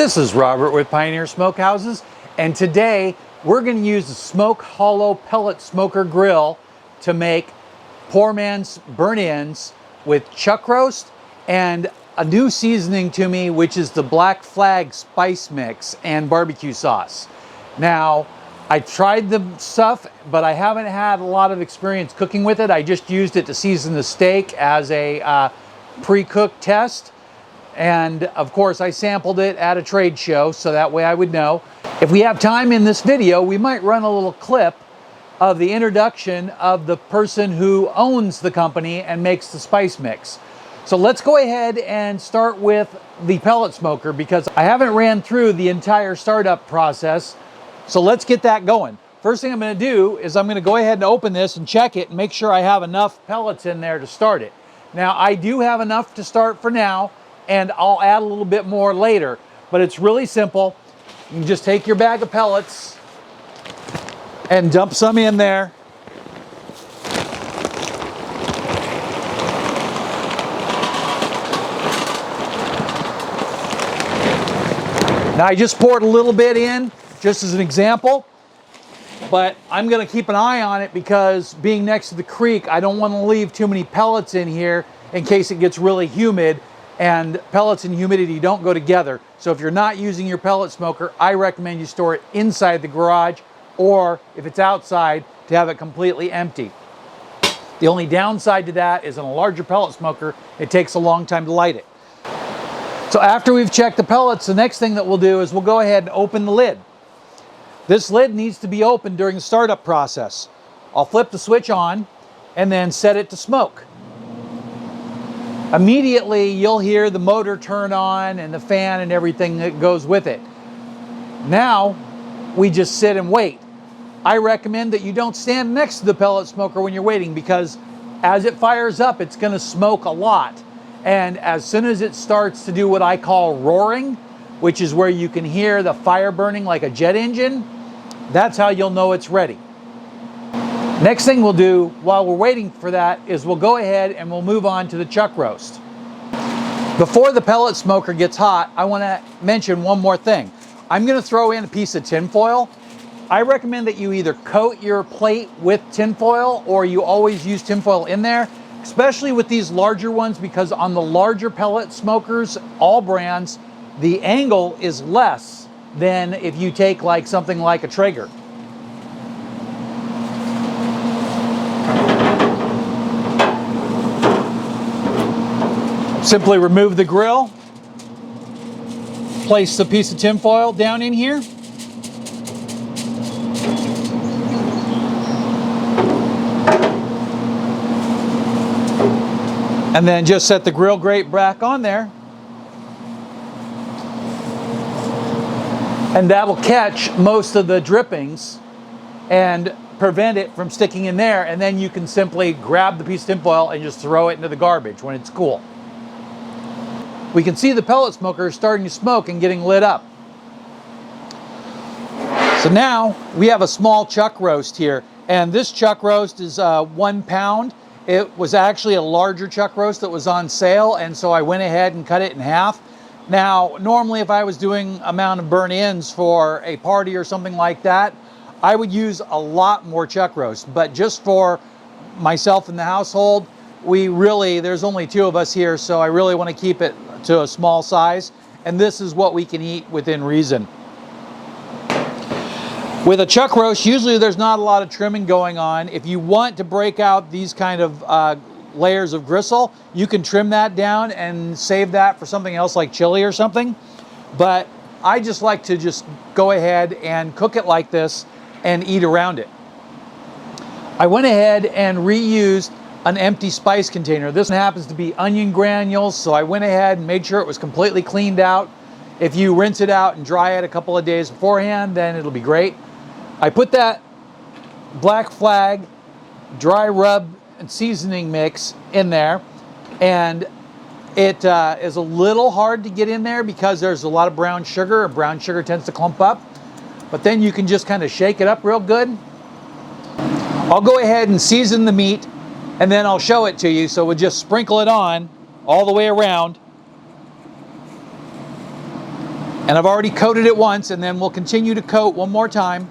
This is Robert with Pioneer Smokehouses, and today we're going to use the Smoke Hollow Pellet Smoker Grill to make poor man's burnt-ends with chuck roast and a new seasoning to me, which is the Black Flag spice mix and barbecue sauce. Now, I tried the stuff, but I haven't had a lot of experience cooking with it. I just used it to season the steak as a pre-cooked test. And of course I sampled it at a trade show, so that way I would know. If we have time in this video, we might run a little clip of the introduction of the person who owns the company and makes the spice mix. So let's go ahead and start with the pellet smoker, because I haven't ran through the entire startup process. So let's get that going. First thing I'm going to do is I'm going to go ahead and open this and check it and make sure I have enough pellets in there to start it. Now, I do have enough to start for now, and I'll add a little bit more later, but it's really simple. You can just take your bag of pellets and dump some in there. Now I just poured a little bit in, just as an example, but I'm gonna keep an eye on it because being next to the creek, I don't wanna leave too many pellets in here in case it gets really humid. And pellets and humidity don't go together. So if you're not using your pellet smoker, I recommend you store it inside the garage, or if it's outside, to have it completely empty. The only downside to that is in a larger pellet smoker, it takes a long time to light it. So after we've checked the pellets, the next thing that we'll do is we'll go ahead and open the lid. This lid needs to be opened during the startup process. I'll flip the switch on and then set it to smoke. Immediately, you'll hear the motor turn on and the fan and everything that goes with it. Now, we just sit and wait. I recommend that you don't stand next to the pellet smoker when you're waiting, because as it fires up, it's going to smoke a lot. And as soon as it starts to do what I call roaring, which is where you can hear the fire burning like a jet engine, that's how you'll know it's ready. Next thing we'll do while we're waiting for that is we'll go ahead and we'll move on to the chuck roast. Before the pellet smoker gets hot, I want to mention one more thing. I'm going to throw in a piece of tin foil. I recommend that you either coat your plate with tin foil, or you always use tin foil in there, especially with these larger ones, because on the larger pellet smokers, all brands, the angle is less than if you take like something like a Traeger. Simply remove the grill, place the piece of tin foil down in here, and then just set the grill grate back on there, and that'll catch most of the drippings and prevent it from sticking in there. And then you can simply grab the piece of tin foil and just throw it into the garbage when it's cool. We can see the pellet smoker starting to smoke and getting lit up. So now we have a small chuck roast here, and this chuck roast is 1 pound. It was actually a larger chuck roast that was on sale, and so I went ahead and cut it in half. Now, normally if I was doing amount of burnt ends for a party or something like that, I would use a lot more chuck roast, but just for myself and the household, there's only 2 of us here, so I really want to keep it to a small size, and this is what we can eat within reason. With a chuck roast, usually there's not a lot of trimming going on. If you want to break out these kind of layers of gristle, you can trim that down and save that for something else like chili or something. But I just like to just go ahead and cook it like this and eat around it. I went ahead and reused an empty spice container. This one happens to be onion granules, so I went ahead and made sure it was completely cleaned out. If you rinse it out and dry it a couple of days beforehand, then it'll be great. I put that Black Flag dry rub and seasoning mix in there, and it is a little hard to get in there because there's a lot of brown sugar, and brown sugar tends to clump up, but then you can just kind of shake it up real good. I'll go ahead and season the meat, and then I'll show it to you. So we'll just sprinkle it on all the way around. And I've already coated it once, and then we'll continue to coat one more time.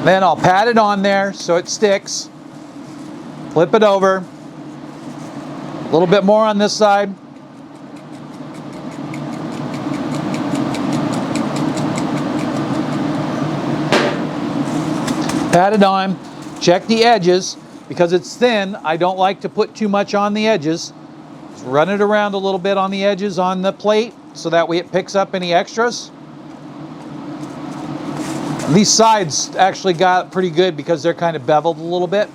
Then I'll pat it on there so it sticks. Flip it over. A little bit more on this side. Pat it on. Check the edges. Because it's thin, I don't like to put too much on the edges. Just run it around a little bit on the edges on the plate so that way it picks up any extras. These sides actually got pretty good because they're kind of beveled a little bit.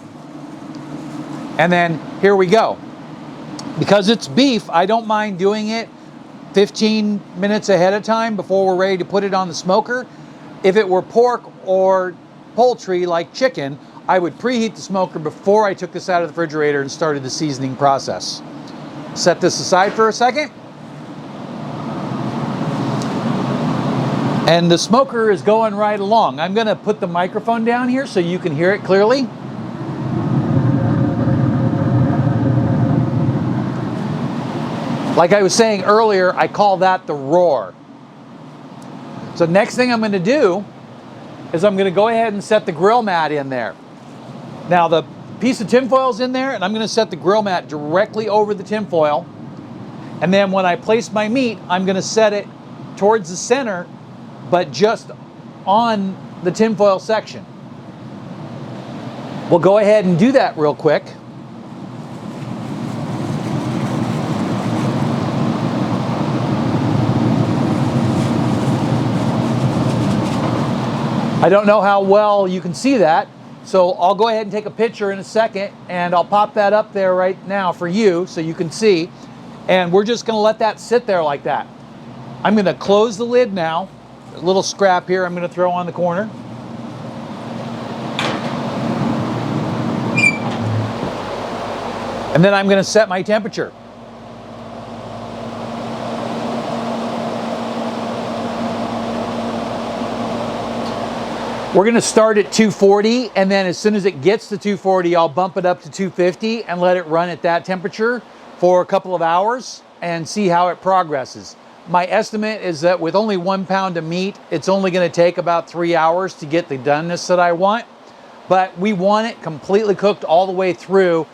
And then here we go. Because it's beef, I don't mind doing it 15 minutes ahead of time before we're ready to put it on the smoker. If it were pork or poultry like chicken, I would preheat the smoker before I took this out of the refrigerator and started the seasoning process. Set this aside for a second. And the smoker is going right along. I'm going to put the microphone down here so you can hear it clearly. Like I was saying earlier, I call that the roar. So next thing I'm going to do is I'm going to go ahead and set the grill mat in there. Now the piece of tinfoil is in there, and I'm going to set the grill mat directly over the tinfoil. And then when I place my meat, I'm going to set it towards the center, but just on the tinfoil section. We'll go ahead and do that real quick. I don't know how well you can see that, so I'll go ahead and take a picture in a second, and I'll pop that up there right now for you so you can see. And we're just going to let that sit there like that. I'm going to close the lid now. A little scrap here I'm going to throw on the corner. And then I'm going to set my temperature. We're going to start at 240, and then as soon as it gets to 240, I'll bump it up to 250 and let it run at that temperature for a couple of hours and see how it progresses. My estimate is that with only 1 pound of meat, it's only going to take about 3 hours to get the doneness that I want. But we want it completely cooked all the way through,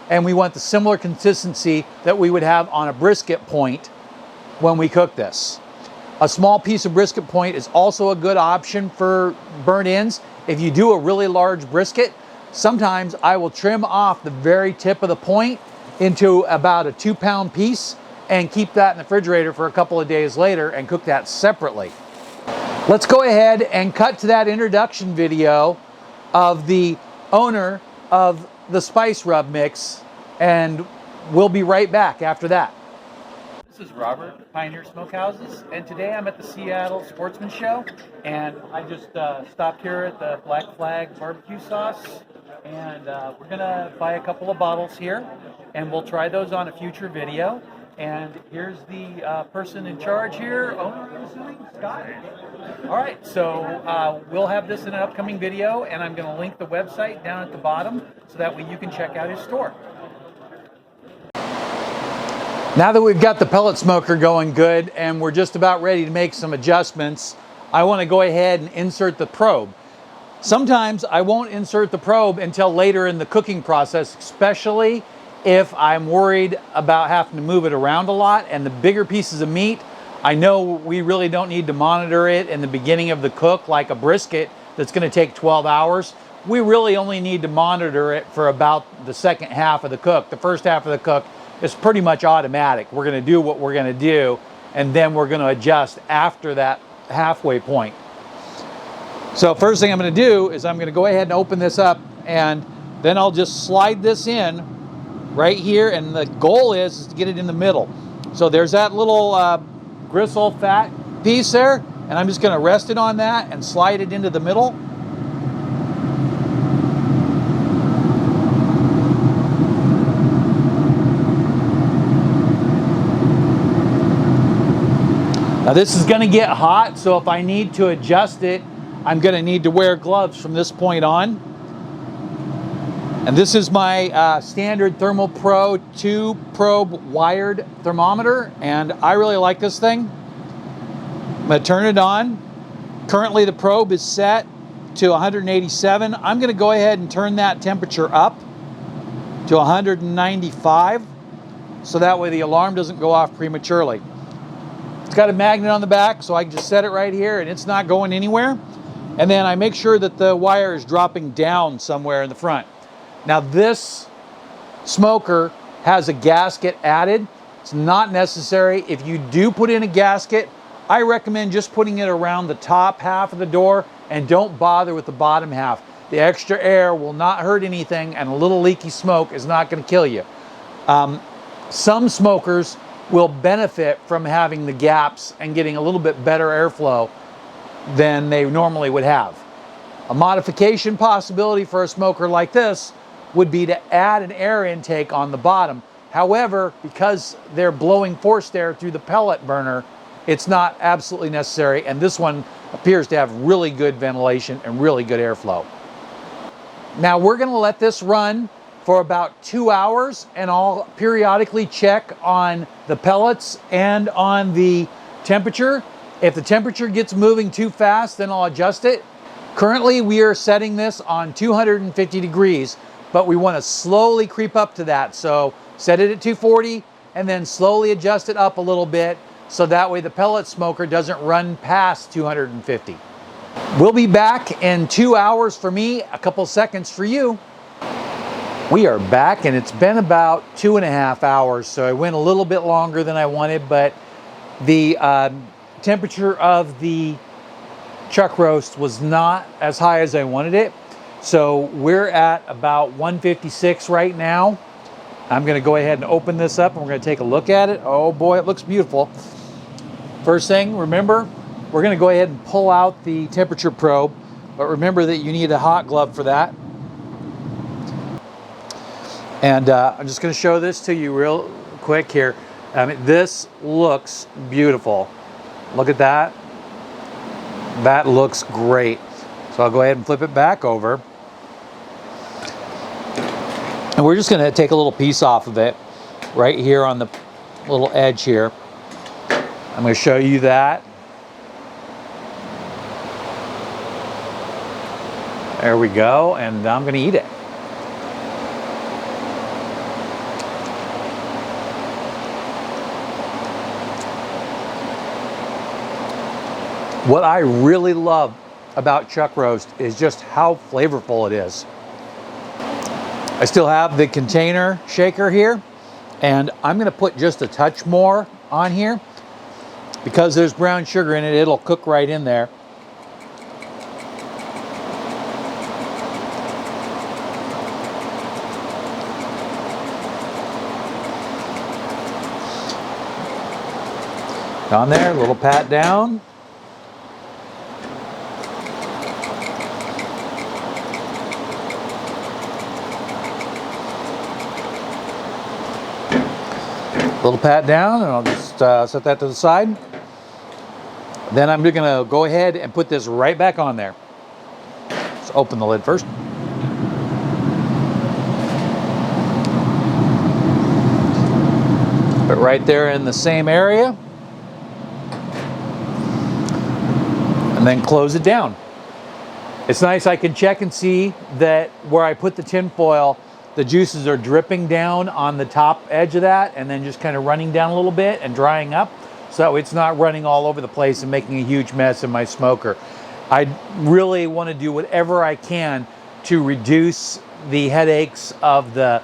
and we want the similar consistency that we would have on a brisket point when we cook this. A small piece of brisket point is also a good option for burnt ends. If you do a really large brisket, sometimes I will trim off the very tip of the point into about a 2 pound piece and keep that in the refrigerator for a couple of days later and cook that separately. Let's go ahead and cut to that introduction video of the owner of the spice rub mix, and we'll be right back after that. This is Robert, Pioneer Smokehouses, and today I'm at the Seattle Sportsman Show, and I just stopped here at the Black Flag barbecue sauce, and we're gonna buy a couple of bottles here, and we'll try those on a future video. And here's the person in charge here, owner, I'm assuming, Scott? All right, so we'll have this in an upcoming video, and I'm going to link the website down at the bottom so that way you can check out his store. Now that we've got the pellet smoker going good and we're just about ready to make some adjustments, I want to go ahead and insert the probe. Sometimes I won't insert the probe until later in the cooking process, especially if I'm worried about having to move it around a lot. And the bigger pieces of meat, I know we really don't need to monitor it in the beginning of the cook like a brisket that's going to take 12 hours. We really only need to monitor it for about the second half of the cook. The first half of the cook is pretty much automatic. We're going to do what we're going to do, and then we're going to adjust after that halfway point. So first thing I'm going to do is I'm going to go ahead and open this up, and then I'll just slide this in right here, and the goal is to get it in the middle. So there's that little gristle fat piece there, and I'm just going to rest it on that and slide it into the middle. Now this is going to get hot, so if I need to adjust it, I'm going to need to wear gloves from this point on. And this is my standard Thermal Pro 2 probe wired thermometer, and I really like this thing. I'm going to turn it on. Currently the probe is set to 187. I'm going to go ahead and turn that temperature up to 195, so that way the alarm doesn't go off prematurely. It's got a magnet on the back, so I can just set it right here and it's not going anywhere. And then I make sure that the wire is dropping down somewhere in the front. Now this smoker has a gasket added. It's not necessary. If you do put in a gasket, I recommend just putting it around the top half of the door and don't bother with the bottom half. The extra air will not hurt anything, and a little leaky smoke is not going to kill you. Some smokers will benefit from having the gaps and getting a little bit better airflow than they normally would have. A modification possibility for a smoker like this would be to add an air intake on the bottom. However, because they're blowing forced air through the pellet burner, it's not absolutely necessary, and this one appears to have really good ventilation and really good airflow. Now we're going to let this run for about 2 hours, and I'll periodically check on the pellets and on the temperature. If the temperature gets moving too fast, then I'll adjust it. Currently we are setting this on 250 degrees, but we want to slowly creep up to that. So set it at 240 and then slowly adjust it up a little bit, so that way the pellet smoker doesn't run past 250. We'll be back in 2 hours for me, a couple seconds for you. We are back, and it's been about 2.5 hours, so I went a little bit longer than I wanted, but the temperature of the chuck roast was not as high as I wanted it. So we're at about 156 right now. I'm going to go ahead and open this up and we're going to take a look at it. Oh boy, it looks beautiful. First thing, remember, we're going to go ahead and pull out the temperature probe, but remember that you need a hot glove for that. And I'm just going to show this to you real quick here. This looks beautiful. Look at that. That looks great. So I'll go ahead and flip it back over. And we're just going to take a little piece off of it right here on the little edge here. I'm going to show you that. There we go. And I'm going to eat it. What I really love about chuck roast is just how flavorful it is. I still have the container shaker here, and I'm going to put just a touch more on here. Because there's brown sugar in it, it'll cook right in there. On there, a little pat down. Little pat down, and I'll just set that to the side. Then I'm going to go ahead and put this right back on there. Let's open the lid first. Put it right there in the same area. And then close it down. It's nice, I can check and see that where I put the tin foil, the juices are dripping down on the top edge of that and then just kind of running down a little bit and drying up. So it's not running all over the place and making a huge mess in my smoker. I really want to do whatever I can to reduce the headaches of the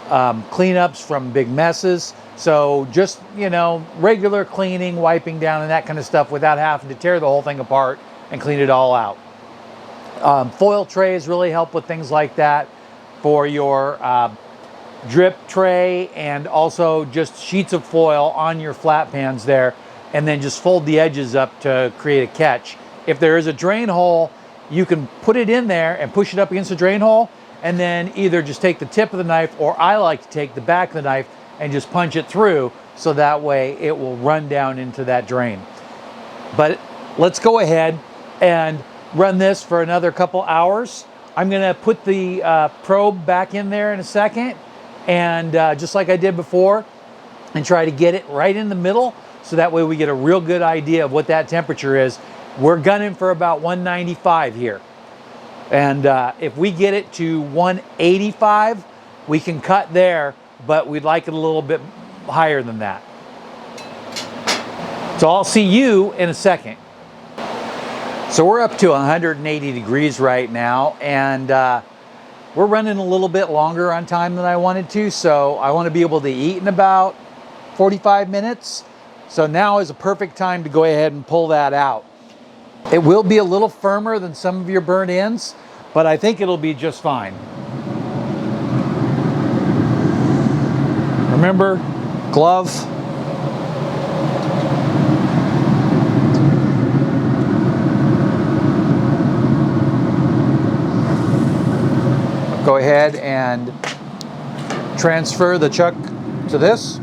cleanups from big messes. So just, you know, regular cleaning, wiping down and that kind of stuff without having to tear the whole thing apart and clean it all out. Foil trays really help with things like that. For your drip tray, and also just sheets of foil on your flat pans there, and then just fold the edges up to create a catch. If there is a drain hole, you can put it in there and push it up against the drain hole, and then either just take the tip of the knife, or I like to take the back of the knife and just punch it through, so that way it will run down into that drain. But let's go ahead and run this for another couple hours. I'm gonna put the probe back in there in a second, and just like I did before, and try to get it right in the middle, so that way we get a real good idea of what that temperature is. We're gunning for about 195 here. And if we get it to 185, we can cut there, but we'd like it a little bit higher than that. So I'll see you in a second. So we're up to 180 degrees right now, and we're running a little bit longer on time than I wanted to, so I want to be able to eat in about 45 minutes. So now is a perfect time to go ahead and pull that out. It will be a little firmer than some of your burnt ends, but I think it'll be just fine. Remember, glove. Go ahead and transfer the chuck to this.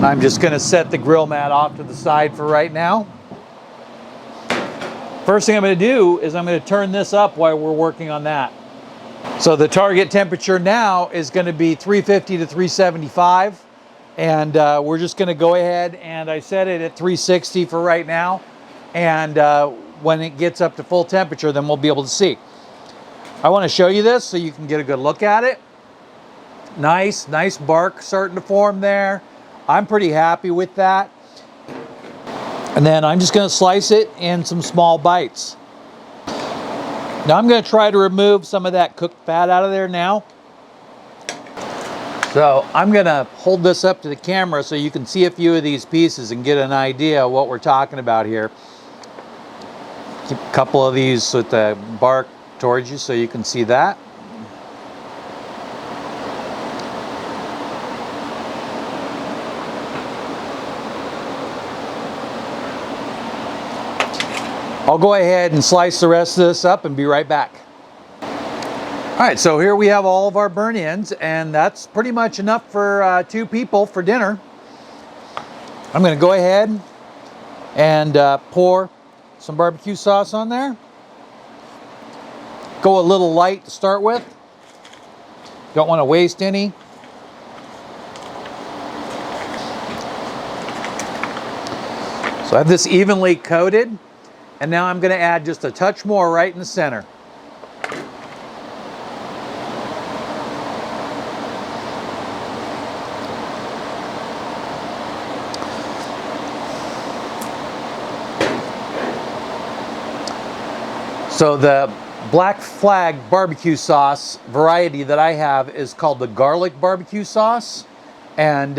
I'm just going to set the grill mat off to the side for right now. First thing I'm going to do is I'm going to turn this up while we're working on that. So the target temperature now is going to be 350 to 375, and we're just going to go ahead and I set it at 360 for right now, and when it gets up to full temperature, then we'll be able to see. I want to show you this so you can get a good look at it. Nice bark starting to form there. I'm pretty happy with that. And then I'm just going to slice it in some small bites. Now I'm going to try to remove some of that cooked fat out of there now. So I'm going to hold this up to the camera so you can see a few of these pieces and get an idea of what we're talking about here. Keep a couple of these with the bark towards you so you can see that. I'll go ahead and slice the rest of this up and be right back. All right, so here we have all of our burnt ends, and that's pretty much enough for 2 people for dinner. I'm gonna go ahead and pour some barbecue sauce on there. Go a little light to start with. Don't want to waste any. So I have this evenly coated. And now I'm going to add just a touch more right in the center. So the Black Flag barbecue sauce variety that I have is called the garlic barbecue sauce. And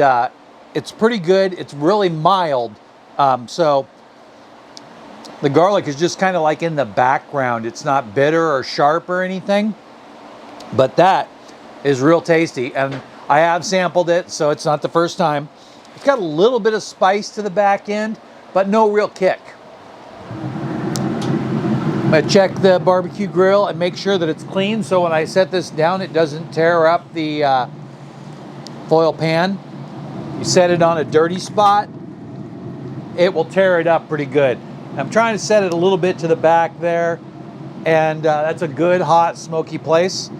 it's pretty good. It's really mild. So the garlic is just kind of like in the background. It's not bitter or sharp or anything, but that is real tasty. And I have sampled it, so it's not the first time. It's got a little bit of spice to the back end, but no real kick. I'm gonna check the barbecue grill and make sure that it's clean, so when I set this down, it doesn't tear up the foil pan. You set it on a dirty spot, it will tear it up pretty good. I'm trying to set it a little bit to the back there, and that's a good hot smoky place.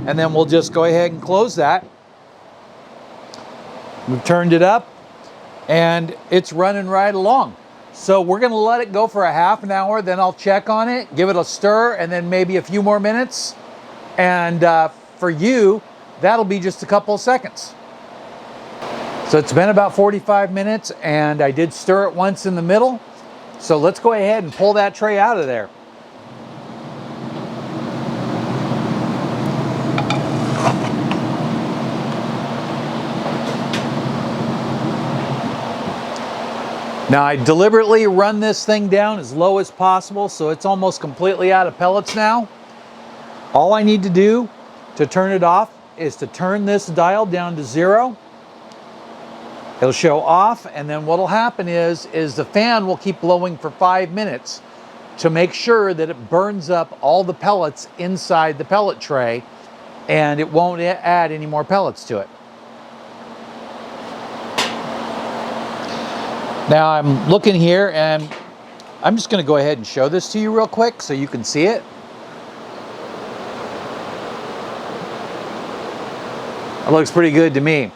And then we'll just go ahead and close that. We've turned it up and it's running right along. So we're gonna let it go for a half an hour, then I'll check on it, give it a stir, and then maybe a few more minutes. And for you, that'll be just a couple of seconds. So it's been about 45 minutes, and I did stir it once in the middle. So let's go ahead and pull that tray out of there. Now I deliberately run this thing down as low as possible, so it's almost completely out of pellets now. All I need to do to turn it off is to turn this dial down to 0. It'll show off, and then what'll happen is the fan will keep blowing for 5 minutes to make sure that it burns up all the pellets inside the pellet tray, and it won't add any more pellets to it. Now I'm looking here, and I'm just going to go ahead and show this to you real quick so you can see it. It looks pretty good to me.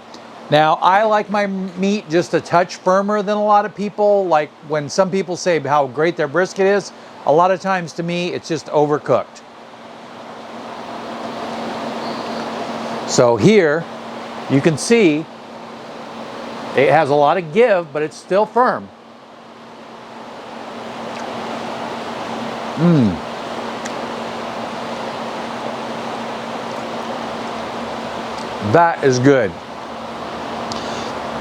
Now, I like my meat just a touch firmer than a lot of people. Like when some people say how great their brisket is, a lot of times to me, it's just overcooked. So here, you can see it has a lot of give, but it's still firm. That is good.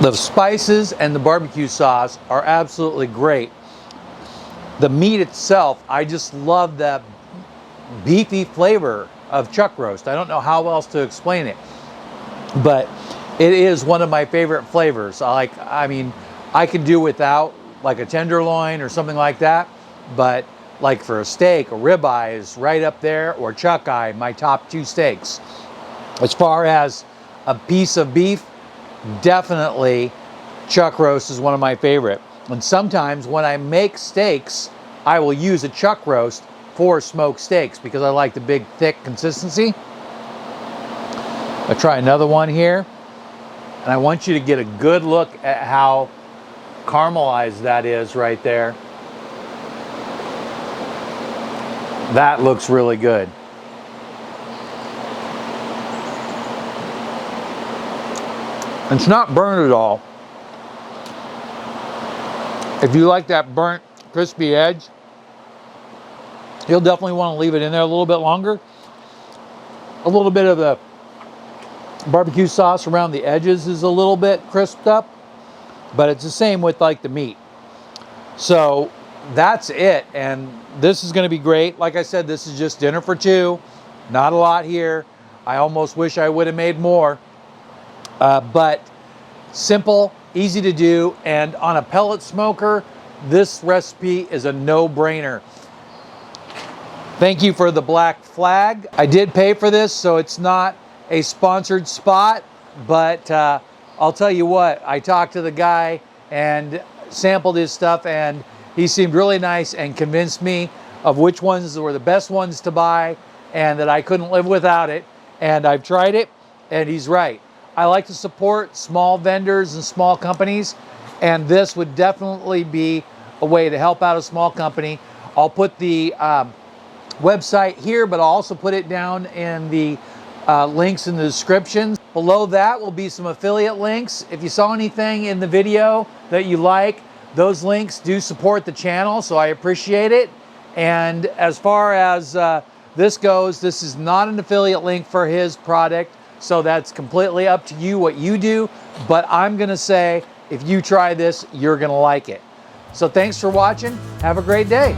The spices and the barbecue sauce are absolutely great. The meat itself, I just love that beefy flavor of chuck roast. I don't know how else to explain it, but it is one of my favorite flavors. I mean, I could do without like a tenderloin or something like that, but like for a steak, a ribeye is right up there, or chuck eye, my top two steaks. As far as a piece of beef, definitely chuck roast is one of my favorite. And sometimes when I make steaks, I will use a chuck roast for smoked steaks because I like the big thick consistency. I'll try another one here. And I want you to get a good look at how caramelized that is right there. That looks really good. It's not burnt at all. If you like that burnt, crispy edge, you'll definitely want to leave it in there a little bit longer. A little bit of the barbecue sauce around the edges is a little bit crisped up, but it's the same with like the meat. So that's it, and this is going to be great. Like I said, this is just dinner for two. Not a lot here. I almost wish I would have made more. But simple, easy to do, and on a pellet smoker, this recipe is a no-brainer. Thank you for the black flag. I did pay for this, so it's not a sponsored spot, but I'll tell you what, I talked to the guy and sampled his stuff, and he seemed really nice and convinced me of which ones were the best ones to buy and that I couldn't live without it. And I've tried it, and he's right. I like to support small vendors and small companies, and this would definitely be a way to help out a small company. I'll put the website here, but I'll also put it down in the links in the description. Below that will be some affiliate links. If you saw anything in the video that you like, those links do support the channel, so I appreciate it. And as far as this goes, this is not an affiliate link for his product, so that's completely up to you what you do. But I'm gonna say, if you try this, you're gonna like it. So thanks for watching. Have a great day.